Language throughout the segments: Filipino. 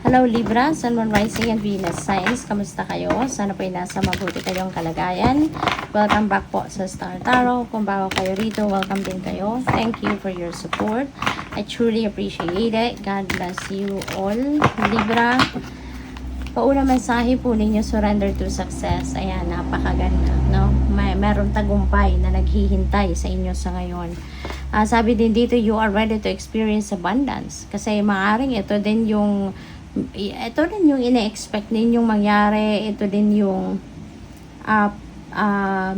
Hello Libra, Sun, Moon, Rising, and Venus signs. Kamusta kayo? Sana po ay nasa mabuti kayong kalagayan. Welcome back po sa Star Tarot. Kung bago kayo rito, welcome din kayo. Thank you for your support. I truly appreciate it. God bless you all. Libra, paunang mensahe po ninyo, surrender to success. Ayan, napakaganda, no? Meron tagumpay na naghihintay sa inyo sa ngayon. Sabi din dito, you are ready to experience abundance. Kasi maaaring ito din yung ina-expect ninyong mangyari. Ito din yung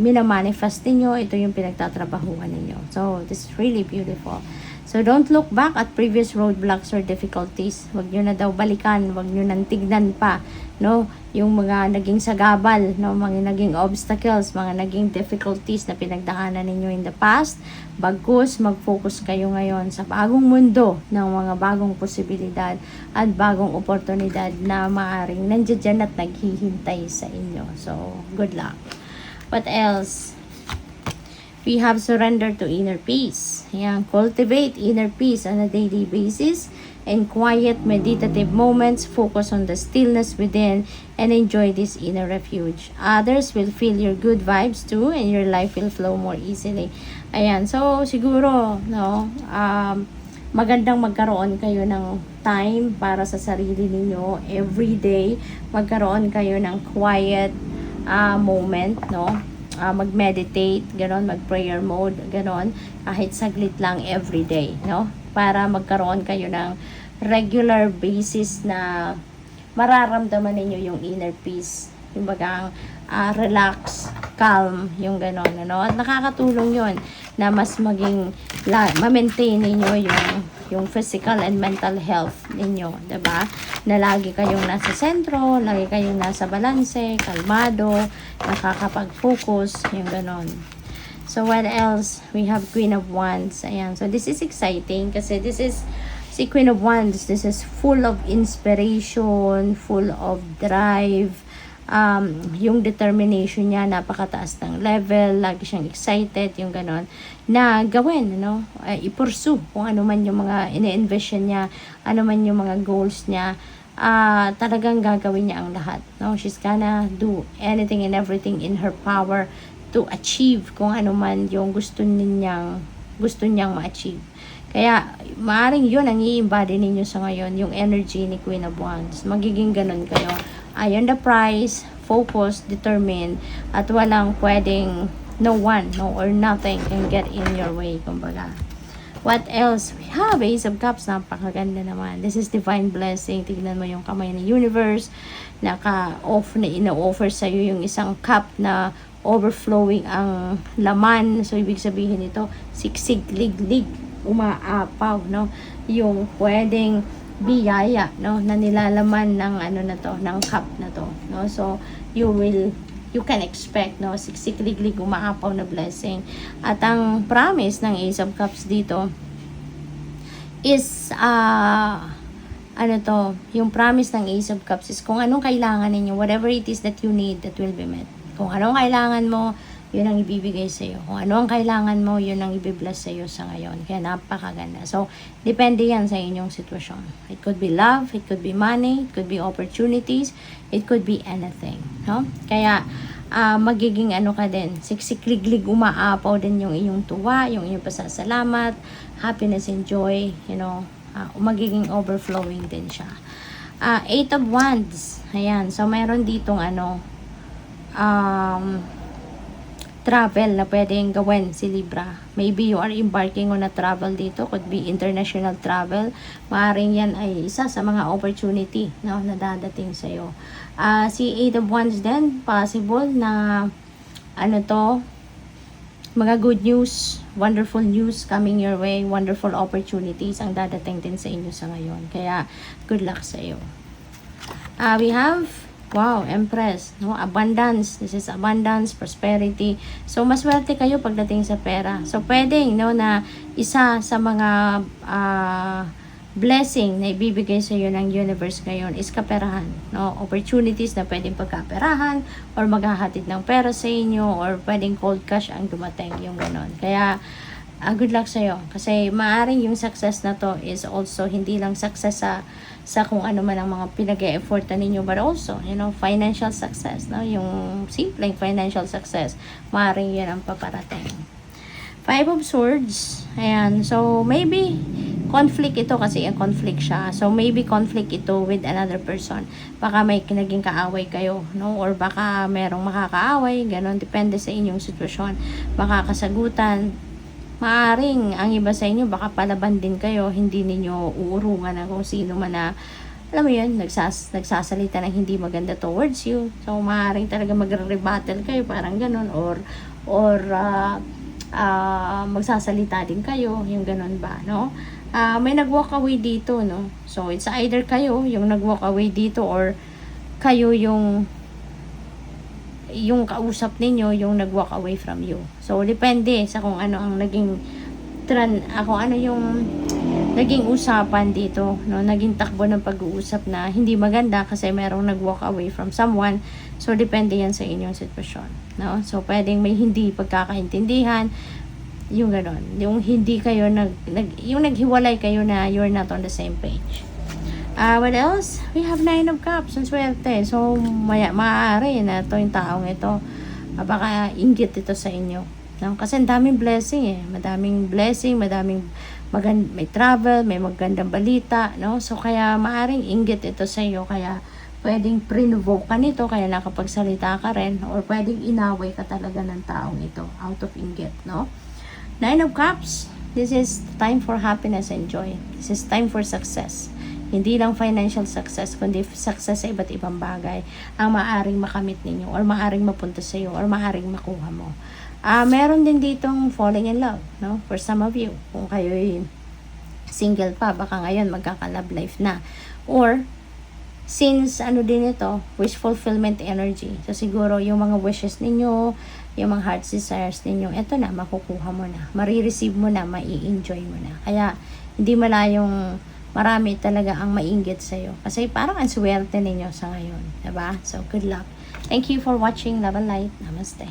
minamanifest ninyo. Ito yung pinagtatrabahuan ninyo. So, this is really beautiful. So, don't look back at previous roadblocks or difficulties. Huwag nyo na daw balikan. Huwag nyo nang tignan pa. No? Yung mga naging sagabal, no? Mga naging obstacles, mga naging difficulties na pinagdaanan ninyo in the past. Bagkus, mag-focus kayo ngayon sa bagong mundo ng mga bagong posibilidad at bagong oportunidad na maaaring nandiyan at naghihintay sa inyo. So, good luck. What else? We have surrender to inner peace. Ayan, cultivate inner peace on a daily basis. In quiet, meditative moments, focus on the stillness within and enjoy this inner refuge. Others will feel your good vibes too and your life will flow more easily. Ayan, so siguro, no, magandang magkaroon kayo ng time para sa sarili ninyo. Every day, magkaroon kayo ng quiet moment, no? Mag-meditate, gano'n, mag-prayer mode, gano'n, kahit saglit lang every day, no? Para magkaroon kayo ng regular basis na mararamdaman ninyo yung inner peace, yung bagang relax, calm, yung gano'n, ano? At nakakatulong yon na mas maging ma-maintain ninyo yung physical and mental health ninyo, 'di ba? Na lagi kayong nasa sentro, lagi kayong nasa balanse, kalmado, nakakapag-focus, yung ganon. So, what else? We have Queen of Wands. Ayan. So, this is exciting kasi this is si Queen of Wands. This is full of inspiration, full of drive. Yung determination niya, napakataas ng level, lagi siyang excited, yung ganon, na gawin, no? I-pursue kung ano man yung mga ine-envision niya, ano man yung mga goals niya, talagang gagawin niya ang lahat, no? She's gonna do anything and everything in her power to achieve kung ano man yung gusto niyang ma-achieve. Kaya, maaaring yun ang i-embody ninyo sa ngayon, yung energy ni Queen of Wands. Magiging ganon kayo. Ayon the prize, focus, determined, at walang pwedeng, no one, no or nothing can get in your way, kumbaga. What else? We have Ace of Cups, napakaganda naman. This is divine blessing. Tignan mo yung kamay ng universe, naka-off na ina-offer sa'yo yung isang cup na overflowing ang laman. So, ibig sabihin nito, siksik, liglig, umaapaw, no? Yung pwedeng biyaya, no, na nilalaman ng ano na to, ng cup na to, no? So you can expect, no, siksik-liglig, umaapaw na blessing. At ang promise ng Ace of Cups dito is ano to, yung promise ng Ace of Cups is kung anong kailangan ninyo, whatever it is that you need, that will be met. Kung anong kailangan mo, yun ang ibibigay sa iyo. Kung ano ang kailangan mo, yun ang ibibless sa iyo sa ngayon. Kaya napakaganda. So, depende yan sa inyong sitwasyon. It could be love, it could be money, it could be opportunities, it could be anything. No? Kaya, magiging ano ka din, siksik-liglig, umaapaw din yung iyong tuwa, yung iyong pasasalamat, happiness and joy, you know, magiging overflowing din siya. Eight of Wands. Ayan. So, mayroon ditong ano, travel na pwedeng gawin si Libra. Maybe you are embarking on a travel dito. Could be international travel. Maaring yan ay isa sa mga opportunity, no, na dadating sa'yo. Si Eight of Wands din, possible na ano to, mga good news, wonderful news coming your way, wonderful opportunities ang dadating din sa inyo sa ngayon. Kaya, good luck sa iyo. We have wow, Empress, no? Abundance. This is abundance, prosperity. So, maswerte kayo pagdating sa pera. So, pwedeng, no, na isa sa mga blessing na ibibigay sa iyo ng universe ngayon is kaperahan, no? Opportunities na pwedeng pagkaperahan or maghahatid ng pera sa inyo or pwedeng cold cash ang dumating, yung ganon. Kaya, good luck sa'yo. Kasi maaring yung success na to is also hindi lang success sa kung ano man ang mga pinag-e-effortan ninyo, but also, financial success, no? Yung simpleng financial success, maaring yun ang paparating. 5 of Swords. Ayan. So, maybe conflict ito kasi yung conflict siya. So, maybe conflict ito with another person. Baka may naging kaaway kayo, no? Or baka merong makakaaway, ganon. Depende sa inyong sitwasyon. Makakasagutan. Maaring, ang iba sa inyo, baka palaban din kayo. Hindi ninyo uurungan ng kung sino man na, alam mo yun, nagsasalita ng hindi maganda towards you. So, maaring talaga magre-rebuttal kayo, parang ganon. Or magsasalita din kayo, yung ganon ba, no? May nag-walk away dito, no? So, it's either kayo yung nag-walk away dito or kayo yung kausap ninyo yung nag-walk away from you. So, depende sa kung ano ang naging kung ano yung naging usapan dito, no? Naging takbo ng pag-uusap na hindi maganda kasi merong nag-walk away from someone. So, depende yan sa inyong sitwasyon, no? So, pwedeng may hindi pagkakaintindihan, yung gano'n. Yung hindi kayo yung naghiwalay kayo na you're not on the same page. What else? We have 9 of Cups. Ang swerte. So, maaari na to yung taong ito. Baka inggit ito sa inyo. No? Kasi ang daming blessing eh. Madaming blessing, may travel, may magandang balita. No? So, kaya maaring inggit ito sa iyo. Kaya, pwedeng pre-invoke ka nito. Kaya nakapagsalita ka rin. Or pwedeng inaway ka talaga ng taong ito. Out of inggit. No? 9 of Cups, this is time for happiness and joy. This is time for success. Hindi lang financial success, kundi success sa iba't ibang bagay ang maaring makamit ninyo or maaring mapunta sa iyo or maaring makuha mo. Meron din ditong falling in love, no? For some of you, kung kayo'y single pa, baka ngayon magkaka-love life na. Or, since din ito, wish fulfillment energy. So, siguro yung mga wishes ninyo, yung mga heart desires ninyo, eto na, makukuha mo na. Marireceive mo na, mai-enjoy mo na. Kaya, hindi malayong marami talaga ang mainggit sa'yo. Kasi parang ang swerte ninyo sa ngayon. Diba? So, good luck. Thank you for watching. Love and light. Namaste.